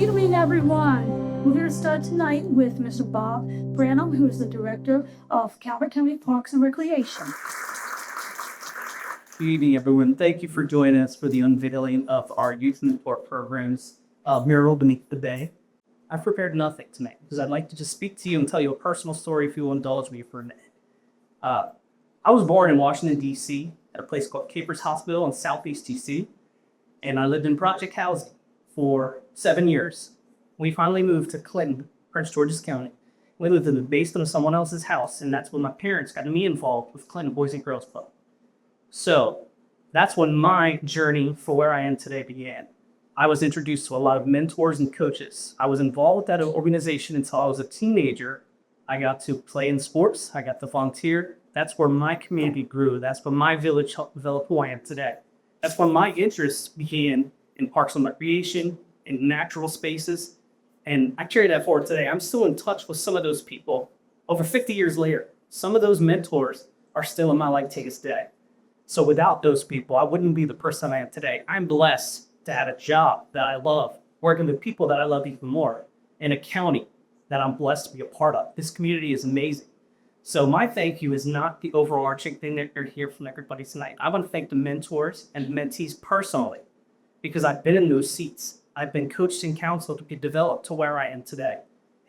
evening, everyone. We're going to start tonight with Mr. Bob Branham, who is the Director of Calvert County Parks and Recreation. Good evening, everyone. Thank you for joining us for the unveiling of our youth and sport programs, Mural Beneath the Bay. I've prepared nothing tonight because I'd like to just speak to you and tell you a personal story if you will indulge me for a minute. I was born in Washington, D.C. at a place called Capers Hospital in Southeast D.C., and I lived in project housing for 7 years. We finally moved to Clinton, Prince George's County. We lived in the basement of someone else's house, and that's when my parents got me involved with Clinton Boys and Girls Club. So that's when my journey for where I am today began. I was introduced to a lot of mentors and coaches. I was involved with that organization until I was a teenager. I got to play in sports. I got to volunteer. That's where my community grew. That's where my village helped develop who I am today. That's when my interests began in parks and recreation, in natural spaces. And I carry that forward today. I'm still in touch with some of those people over 50 years later. Some of those mentors are still in my life to this day. So without those people, I wouldn't be the person I am today. I'm blessed to have a job that I love, working with people that I love even more, in a county that I'm blessed to be a part of. This community is amazing. So my thank you is not the overarching thing that you're here from everybody tonight. I want to thank the mentors and mentees personally, because I've been in those seats. I've been coached and counseled to be developed to where I am today.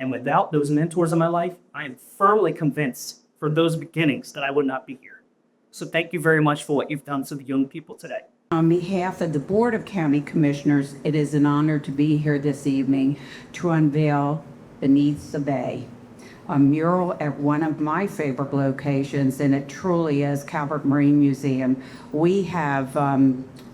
And without those mentors in my life, I am firmly convinced from those beginnings that I would not be here. So thank you very much for what you've done to the young people today. On behalf of the Board of County Commissioners, it is an honor to be here this evening to unveil Beneath the Bay, a mural at one of my favorite locations, and it truly is Calvert Marine Museum. We have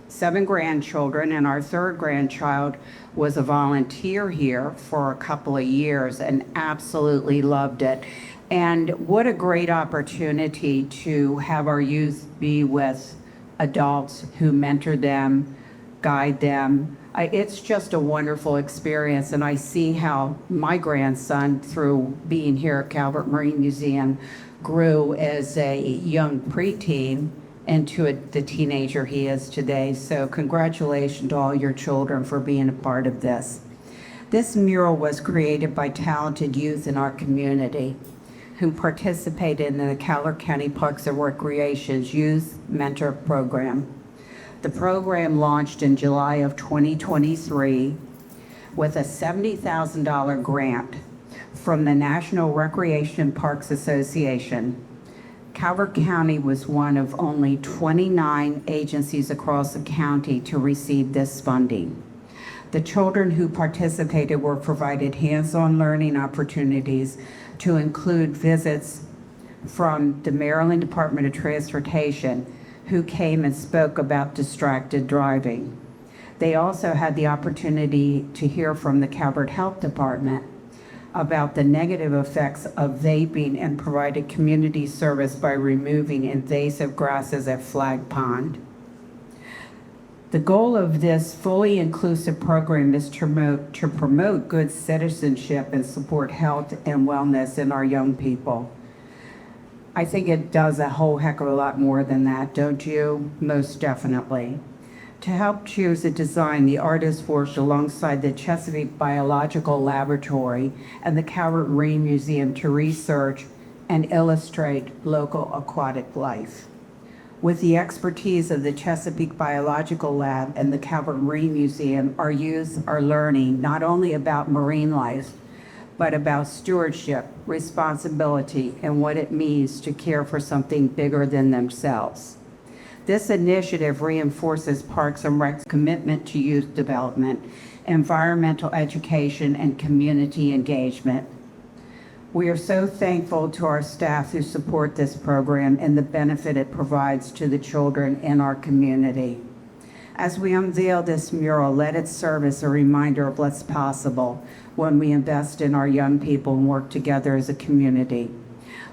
7 grandchildren, and our 3rd grandchild was a volunteer here for a couple of years and absolutely loved it. And what a great opportunity to have our youth be with adults who mentor them, guide them. It's just a wonderful experience, and I see how my grandson, through being here at Calvert Marine Museum, grew as a young preteen into the teenager he is today. So congratulations to all your children for being a part of this. This mural was created by talented youth in our community who participated in the Calvert County Parks and Recreation's Youth Mentor Program. The program launched in July of 2023 with a $70,000 grant from the National Recreation Parks Association. Calvert County was one of only 29 agencies across the county to receive this funding. The children who participated were provided hands-on learning opportunities to include visits from the Maryland Department of Transportation, who came and spoke about distracted driving. They also had the opportunity to hear from the Calvert Health Department about the negative effects of vaping and provided community service by removing invasive grasses at Flag Pond. The goal of this fully inclusive program is to promote good citizenship and support health and wellness in our young people. I think it does a whole heck of a lot more than that, don't you? Most definitely. To help choose a design, the artist worked alongside the Chesapeake Biological Laboratory and the Calvert Marine Museum to research and illustrate local aquatic life. With the expertise of the Chesapeake Biological Lab and the Calvert Marine Museum, our youth are learning not only about marine life, but about stewardship, responsibility, and what it means to care for something bigger than themselves. This initiative reinforces Parks and Rec's commitment to youth development, environmental education, and community engagement. We are so thankful to our staff who support this program and the benefit it provides to the children in our community. As we unveil this mural, let it serve as a reminder of what's possible when we invest in our young people and work together as a community.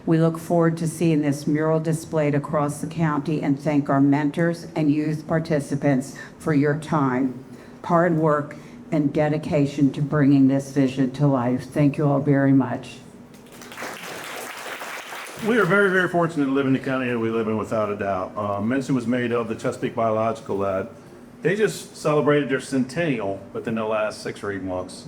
We look forward to seeing this mural displayed across the county and thank our mentors and youth participants for your time, hard work, and dedication to bringing this vision to life. Thank you all very much. We are very, very fortunate to live in the county that we live in, without a doubt. Mention was made of the Chesapeake Biological Lab. They just celebrated their centennial within the last 6 or 8 months.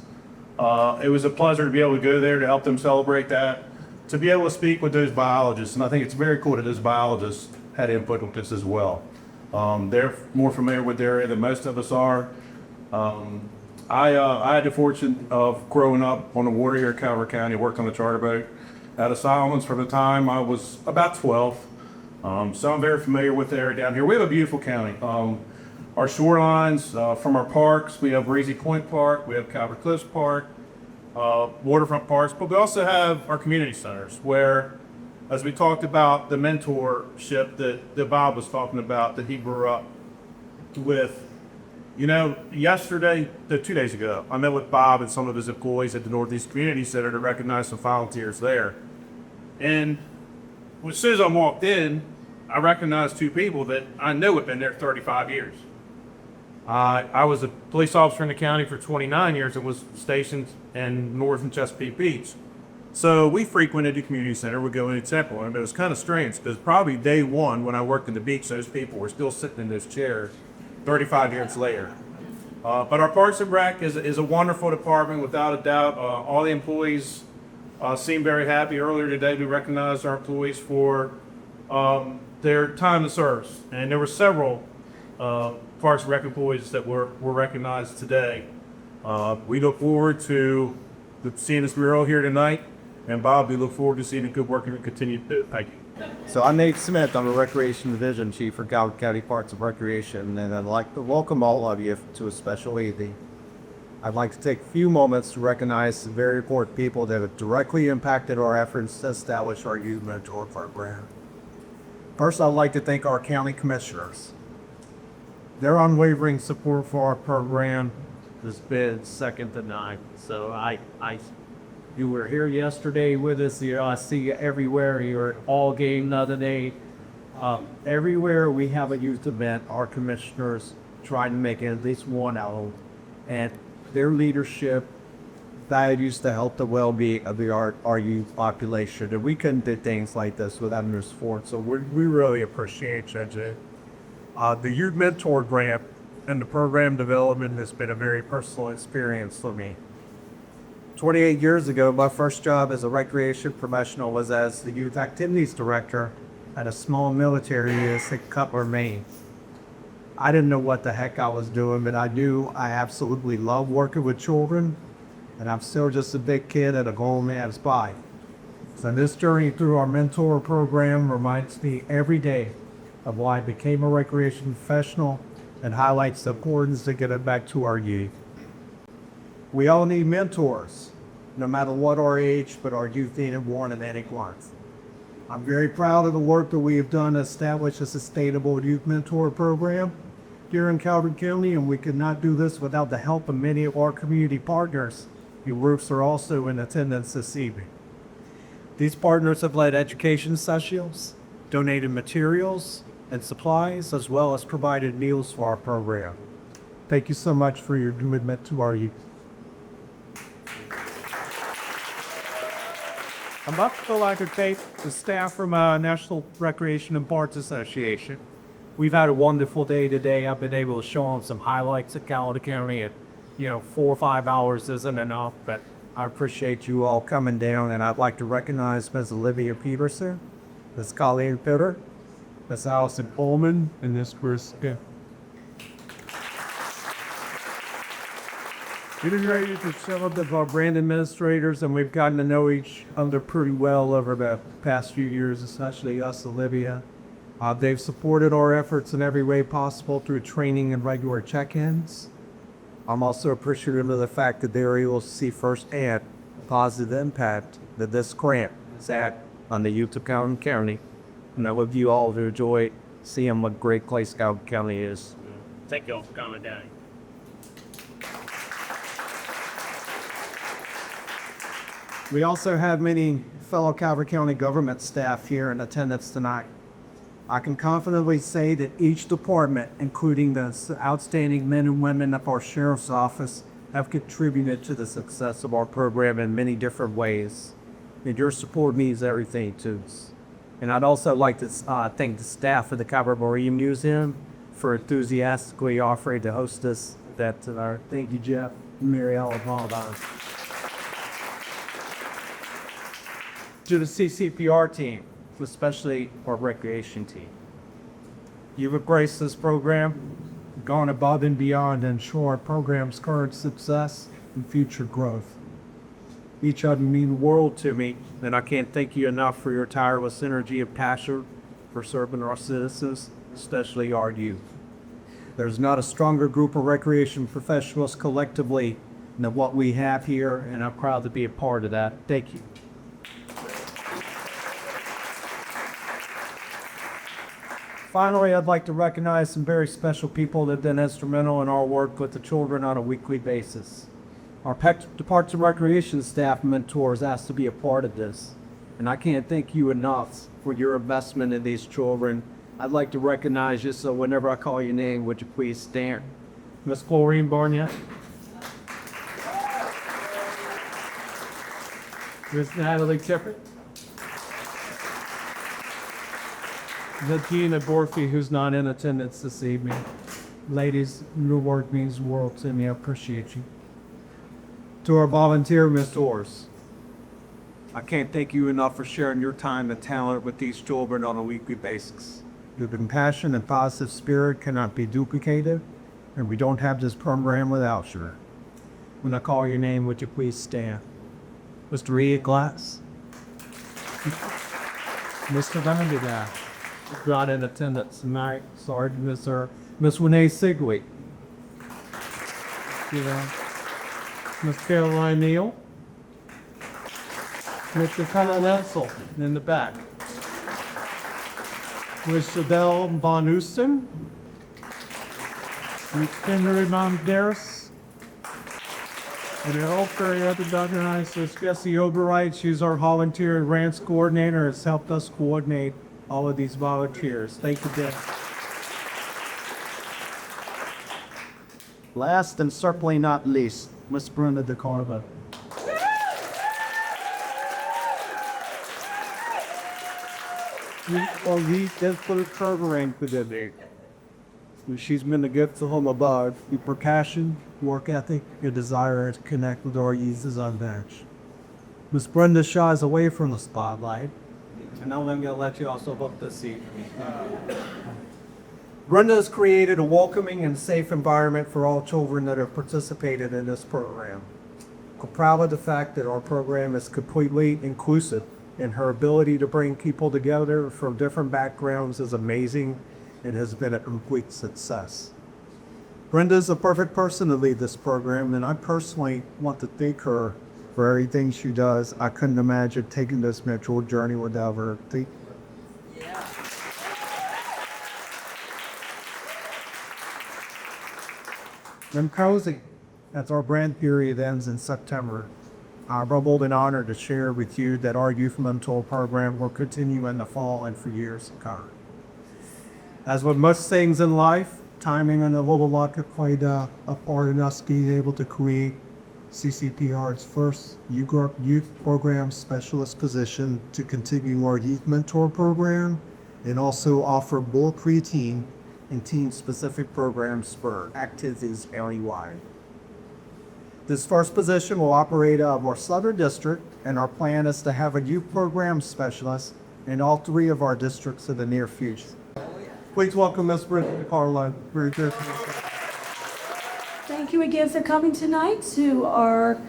It was a pleasure to be able to go there to help them celebrate that, to be able to speak with those biologists. And I think it's very cool that those biologists had input with this as well. They're more familiar with the area than most of us are. I had the fortune of growing up on the water here in Calvert County, worked on the charter boat out of Solomons from the time I was about 12. So I'm very familiar with the area down here. We have a beautiful county. Our shorelines, from our parks, we have Breezy Point Park, we have Calvert Cliffs Park, waterfront parks, but we also have our community centers where, as we talked about the mentorship that Bob was talking about, that he grew up with. You know, yesterday, 2 days ago, I met with Bob and some of his employees at the Northeast Community Center to recognize some volunteers there. And as soon as I walked in, I recognized two people that I knew had been there 35 years. I was a police officer in the county for 29 years and was stationed in northern Chesapeake Beach. So we frequented the community center, would go in the temple, and it was kind of strange because probably day one when I worked in the beach, those people were still sitting in those chairs 35 years later. But our Parks and Rec is a wonderful department, without a doubt. All the employees seem very happy. Earlier today, we recognized our employees for their time of service. And there were several Parks and Rec employees that were recognized today. We look forward to seeing this mural here tonight. And Bob, we look forward to seeing the good work and continue to do. Thank you. So I'm Nate Smith. I'm the Recreation Division Chief for Calvert County Parks and Recreation, and I'd like to welcome all of you to a special evening. I'd like to take a few moments to recognize some very important people that have directly impacted our efforts to establish our youth mentor program. First, I'd like to thank our county commissioners. Their unwavering support for our program has been second to none. So you were here yesterday with us. I see you everywhere. You're at all game the other day. Everywhere we have a youth event, our commissioners try to make at least one out of, and their leadership values to help the well-being of our youth population. And we couldn't do things like this without their support. So we really appreciate you. The Youth Mentor Grant and the program development has been a very personal experience for me. 28 years ago, my first job as a recreation professional was as the Youth Activities Director at a small military base in Calvert, Maine. I didn't know what the heck I was doing, but I knew I absolutely love working with children, and I'm still just a big kid at a grown man's body. So this journey through our mentor program reminds me every day of why I became a recreation professional and highlights the importance of getting back to our youth. We all need mentors, no matter what our age, but our youth need it more than anyone. I'm very proud of the work that we have done to establish a sustainable youth mentor program here in Calvert County, and we could not do this without the help of many of our community partners, whose are also in attendance this evening. These partners have led education sessions, donated materials and supplies, as well as provided meals for our program. Thank you so much for your commitment to our youth. I'm also like to thank the staff from National Recreation and Parks Association. We've had a wonderful day today. I've been able to show them some highlights of Calvert County. And 4 or 5 hours isn't enough, but I appreciate you all coming down. And I'd like to recognize Ms. Olivia Peterson, Ms. Colleen Pitter, Ms. Allison Pullman, and Ms. Chris. Integrated with some of our brand administrators, and we've gotten to know each other pretty well over the past few years, especially us, Olivia. They've supported our efforts in every way possible through training and regular check-ins. I'm also appreciative of the fact that they're able to see firsthand the positive impact that this grant has had on the youth of Calvert County. And I love you all to enjoy seeing what great place Calvert County is. Thank you all for coming down. We also have many fellow Calvert County government staff here in attendance tonight. I can confidently say that each department, including the outstanding men and women of our Sheriff's Office, have contributed to the success of our program in many different ways. And your support means everything to us. And I'd also like to thank the staff of the Calvert Marine Museum for enthusiastically offering to host us. Thank you, Jeff, Mary Ellen, all of us. to the CCPR team, especially our recreation team. You've embraced this program, gone above and beyond to ensure our program's current success and future growth. Each of you mean the world to me, and I can't thank you enough for your tireless energy and passion for serving our citizens, especially our youth. There's not a stronger group of recreation professionals collectively than what we have here, and I'm proud to be a part of that. Thank you. Finally, I'd like to recognize some very special people that have been instrumental in our work with the children on a weekly basis. Our Parks and Recreation staff mentors asked to be a part of this, and I can't thank you enough for your investment in these children. I'd like to recognize you, so whenever I call your name, would you please stand? Miss Maureen Barnett. Miss Natalie Tippett. The Gina Borfi, who's not in attendance this evening. Ladies, your work means the world to me. I appreciate you. To our volunteer mentors, I can't thank you enough for sharing your time and talent with these children on a weekly basis. Your compassion and positive spirit cannot be duplicated, and we don't have this program without you. When I call your name, would you please stand? Mr. Reed Glass. Mr. Vanderdash. Not in attendance tonight. Sorry to miss her. Miss Renee Sigley. Miss Caroline Neal. Mr. Colonel Nessel in the back. Miss Chadelle Von Houston. Miss Henry Mondaris. And I hope very other Dr. Nice is Jessie Oberwright. She's our volunteer and grants coordinator, has helped us coordinate all of these volunteers. Thank you, Deb. Last and certainly not least, Miss Brenda DeCarva. She's been a gift to whom above. Your passion, work ethic, your desire to connect with our youth is unmatched. Miss Brenda shies away from the spotlight. And now I'm going to let you also book this seat. Brenda has created a welcoming and safe environment for all children that have participated in this program. I'm proud of the fact that our program is completely inclusive, and her ability to bring people together from different backgrounds is amazing and has been a complete success. Brenda is the perfect person to lead this program, and I personally want to thank her for everything she does. I couldn't imagine taking this mutual journey without her. In closing, as our brand period ends in September, I'm humbled and honored to share with you that our Youth Mentor program will continue in the fall and for years to come. As with most things in life, timing and a little luck have played a part in us being able to create CCPR's first youth program specialist position to continue our Youth Mentor program and also offer more pre-teen and teen-specific programs for activities area-wide. This first position will operate out of our Southern District, and our plan is to have a youth program specialist in all three of our districts in the near future. Please welcome Ms. Brenda Carline. Very good. Thank you again for coming tonight to our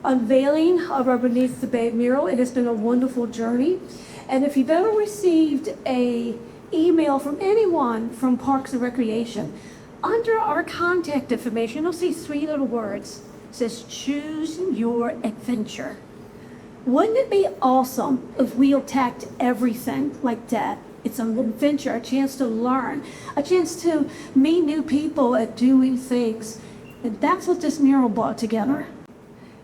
unveiling of our Beneath the Bay mural. It has been a wonderful journey. And if you've ever received a email from anyone from Parks and Recreation, under our contact information, you'll see three little words. It says, choose your adventure. Wouldn't it be awesome if we attacked everything like that? It's an adventure, a chance to learn, a chance to meet new people and doing things. And that's what this mural brought together.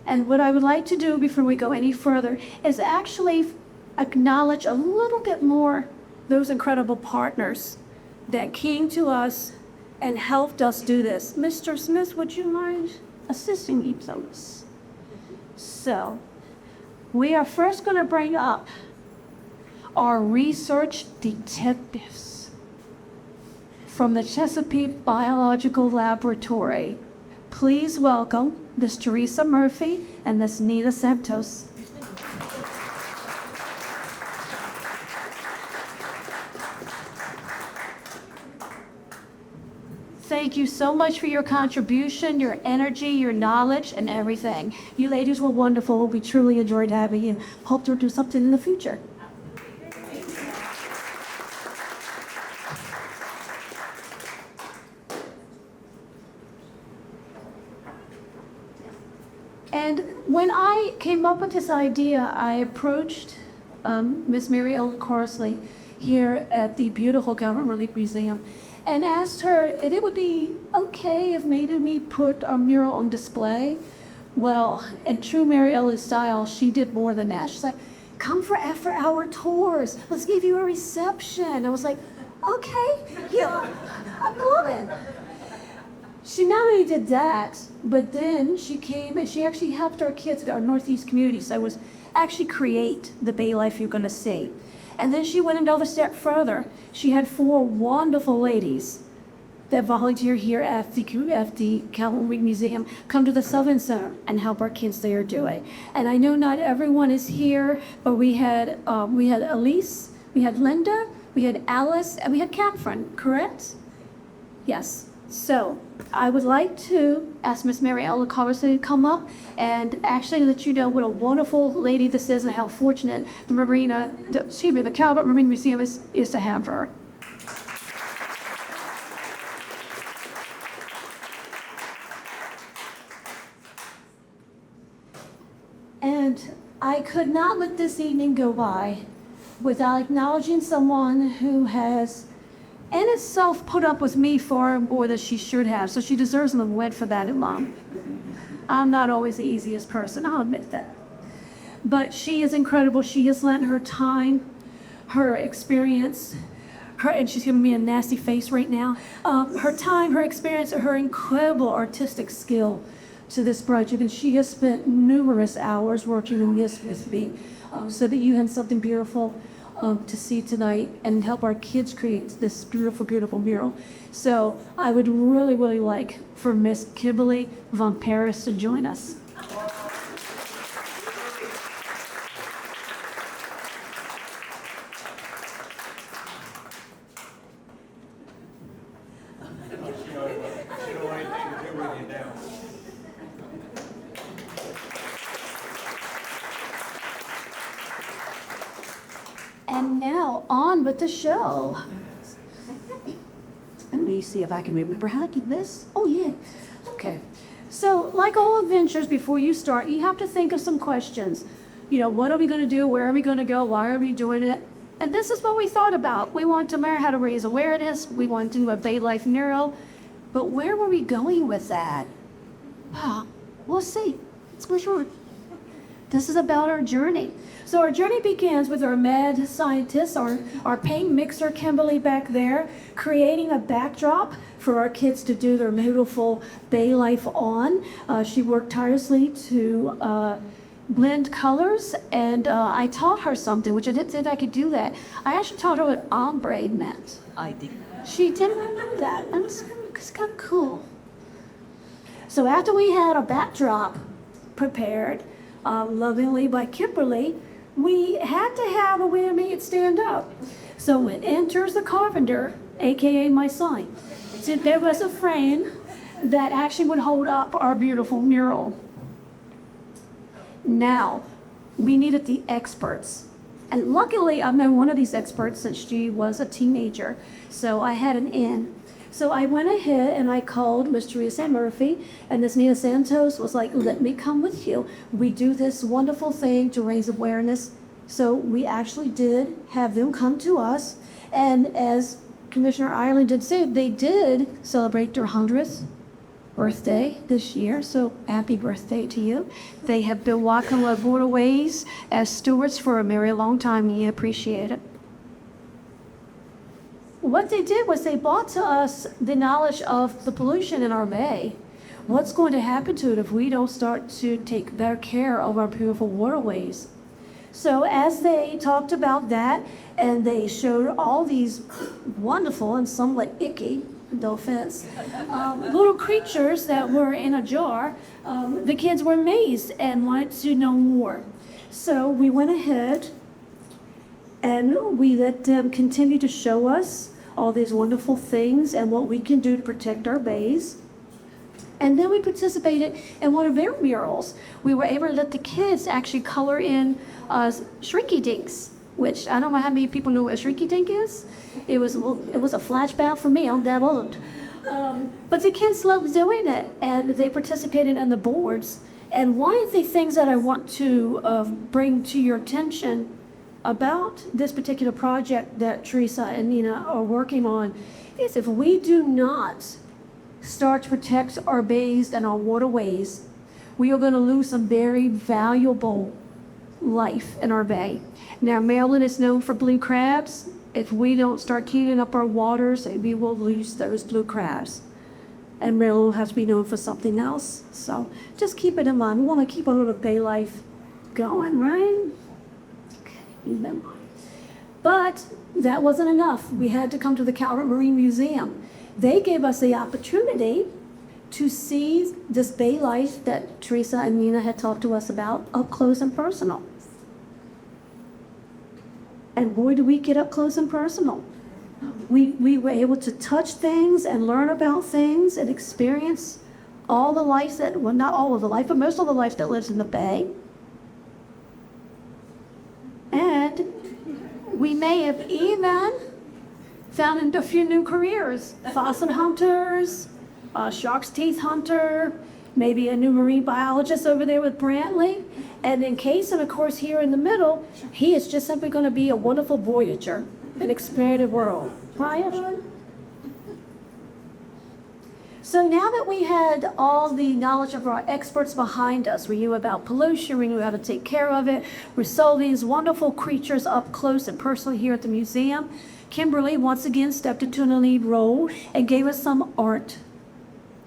And what I would like to do before we go any further is actually acknowledge a little bit more those incredible partners that came to us and helped us do this. Mr. Smith, would you mind assisting me, please? So, we are first going to bring up our research detectives from the Chesapeake Biological Laboratory. Please welcome Ms. Teresa Murphy and Ms. Nita Santos. Thank you so much for your contribution, your energy, your knowledge, and everything. You ladies were wonderful. We truly enjoyed having you. Hope to do something in the future. And when I came up with this idea, I approached Miss Mary Ellen Carsley here at the beautiful Calvert Marine Museum and asked her if it would be okay if maybe we put a mural on display. Well, in true Mary Ellen style, she did more than that. She's like, come for after-hour tours. Let's give you a reception. I was like, okay, yeah, I'm coming. She not only did that, but then she came and she actually helped our kids at our Northeast community. So it was actually create the Bay life you're going to see. And then she went another step further. She had 4 wonderful ladies that volunteer here at the Calvert Marine Museum come to the Southern Center and help our kids there do it. And I know not everyone is here, but we had Elise, we had Linda, we had Alice, and we had Catherine, correct? Yes. So I would like to ask Miss Mary Ellen Carsley to come up and actually let you know what a wonderful lady this is and how fortunate the Calvert Marine Museum is to have her. And I could not let this evening go by without acknowledging someone who has in itself put up with me far more than she should have, so she deserves an award for that alone. I'm not always the easiest person, I'll admit that. But she is incredible. She has lent her time, her experience, and she's giving me a nasty face right now, her time, her experience, her incredible artistic skill to this project, and she has spent numerous hours working on this with me so that you have something beautiful to see tonight and help our kids create this beautiful, beautiful mural. So I would really, really like for Miss Kimberly Von Paris to join us. And now, on with the show. Let me see if I can remember how to do this. Oh, yeah. Okay. So, like all adventures, before you start, you have to think of some questions. You know, what are we going to do? Where are we going to go? Why are we doing it? And this is what we thought about. We want to learn how to raise awareness. We want to do a Bay Life mural. But where were we going with that? Well, we'll see. It's for sure. This is about our journey. So our journey begins with our mad scientist, our paint mixer, Kimberly, back there, creating a backdrop for our kids to do their beautiful Bay life on. She worked tirelessly to blend colors, and I taught her something, which I didn't think I could do that. I actually taught her what ombre meant. I did. She didn't know that, and it's kind of cool. So after we had a backdrop prepared, lovingly by Kimberly, we had to have a way to make it stand up. So it enters the carpenter, aka my son. So there was a frame that actually would hold up our beautiful mural. Now, we needed the experts. And luckily, I've known one of these experts since she was a teenager, so I had an in. So I went ahead and I called Miss Teresa Murphy, and Miss Nina Santos was like, let me come with you. We do this wonderful thing to raise awareness. So we actually did have them come to us, and as Commissioner Ireland did say, they did celebrate their 100th birthday this year, so happy birthday to you. They have been walking the waterways as stewards for a very long time, and you appreciate it. What they did was they brought to us the knowledge of the pollution in our bay. What's going to happen to it if we don't start to take better care of our beautiful waterways? So as they talked about that, and they showed all these wonderful and somewhat icky, no offense, little creatures that were in a jar, the kids were amazed and wanted to know more. So we went ahead and we let them continue to show us all these wonderful things and what we can do to protect our bays. And then we participated in one of their murals. We were able to let the kids actually color in shrinky dinks, which I don't know how many people know what a shrinky dink is. It was a flashback for me. I'm that old. But the kids loved doing it, and they participated in the boards. And one of the things that I want to bring to your attention about this particular project that Teresa and Nina are working on is if we do not start to protect our bays and our waterways, we are going to lose some very valuable life in our bay. Now, Maryland is known for blue crabs. If we don't start cleaning up our waters, we will lose those blue crabs. And Maryland will have to be known for something else. So just keep it in mind. We want to keep a little bay life going, right? But that wasn't enough. We had to come to the Calvert Marine Museum. They gave us the opportunity to see this bay life that Teresa and Nina had talked to us about up close and personal. And boy, do we get up close and personal. We were able to touch things and learn about things and experience all the life that, well, not all of the life, but most of the life that lives in the bay. And we may have even found a few new careers. Fossil hunters, shark's teeth hunter, maybe a new marine biologist over there with Brantley. And in case, and of course here in the middle, he is just simply going to be a wonderful voyager and explore the world. Right? So now that we had all the knowledge of our experts behind us, we knew about pollution, we knew how to take care of it, we saw these wonderful creatures up close and personal here at the museum, Kimberly once again stepped into a lead role and gave us some art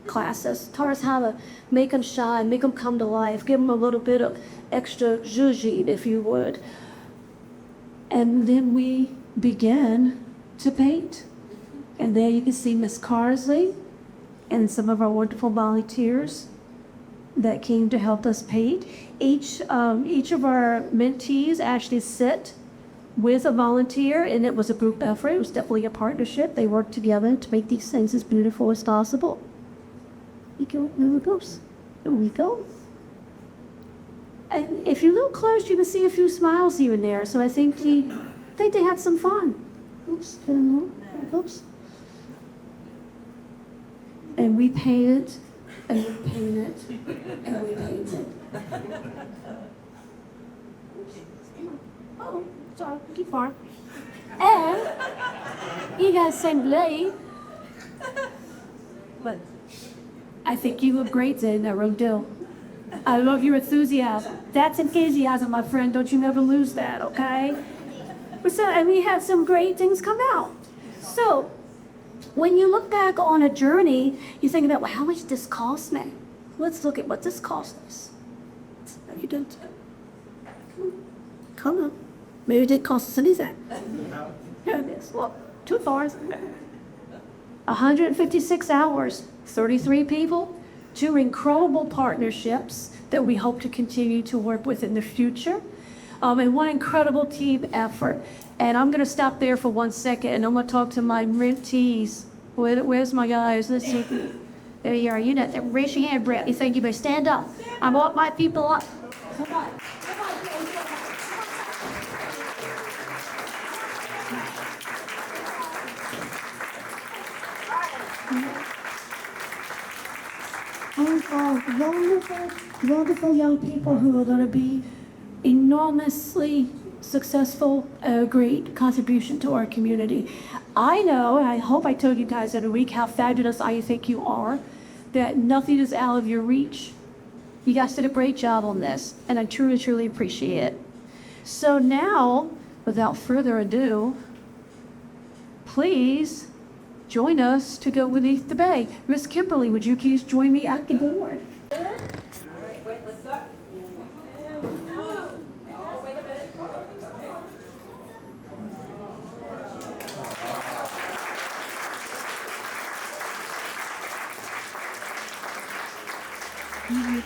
classes, taught us how to make them shine, make them come to life, give them a little bit of extra zhuzhi, if you would. And then we began to paint. And there you can see Miss Carsley and some of our wonderful volunteers that came to help us paint. Each of our mentees actually sit with a volunteer, and it was a group effort. It was definitely a partnership. They worked together to make these things as beautiful as possible. There we go. There we go. And if you look close, you can see a few smiles here and there. So I think they had some fun. Oops. Oops. And we painted, and we painted, and we painted. Oh, sorry, keep on. And you guys sang play. But I think you look great today, that Rodil. I love your enthusiasm. That's enthusiasm, my friend. Don't you never lose that, okay? And we had some great things come out. So, when you look back on a journey, you think about, well, how much did this cost me? Let's look at what this cost us. You don't. Come on. Maybe it didn't cost us anything. Here it is. Look, 2 hours. 156 hours, 33 people, 2 incredible partnerships that we hope to continue to work with in the future, and 1 incredible team effort. And I'm going to stop there for 1 second, and I'm going to talk to my mentees. Where's my guys? Let's see. There you are. You know, raise your hand, Brett. You think you better stand up. I want my people up. Come on. Wonderful, wonderful young people who are going to be enormously successful, a great contribution to our community. I know, and I hope I told you guys in a week how fabulous I think you are, that nothing is out of your reach. You guys did a great job on this, and I truly, truly appreciate it. So now, without further ado, please join us to go beneath the bay. Miss Kimberly, would you please join me at the board? Thank you.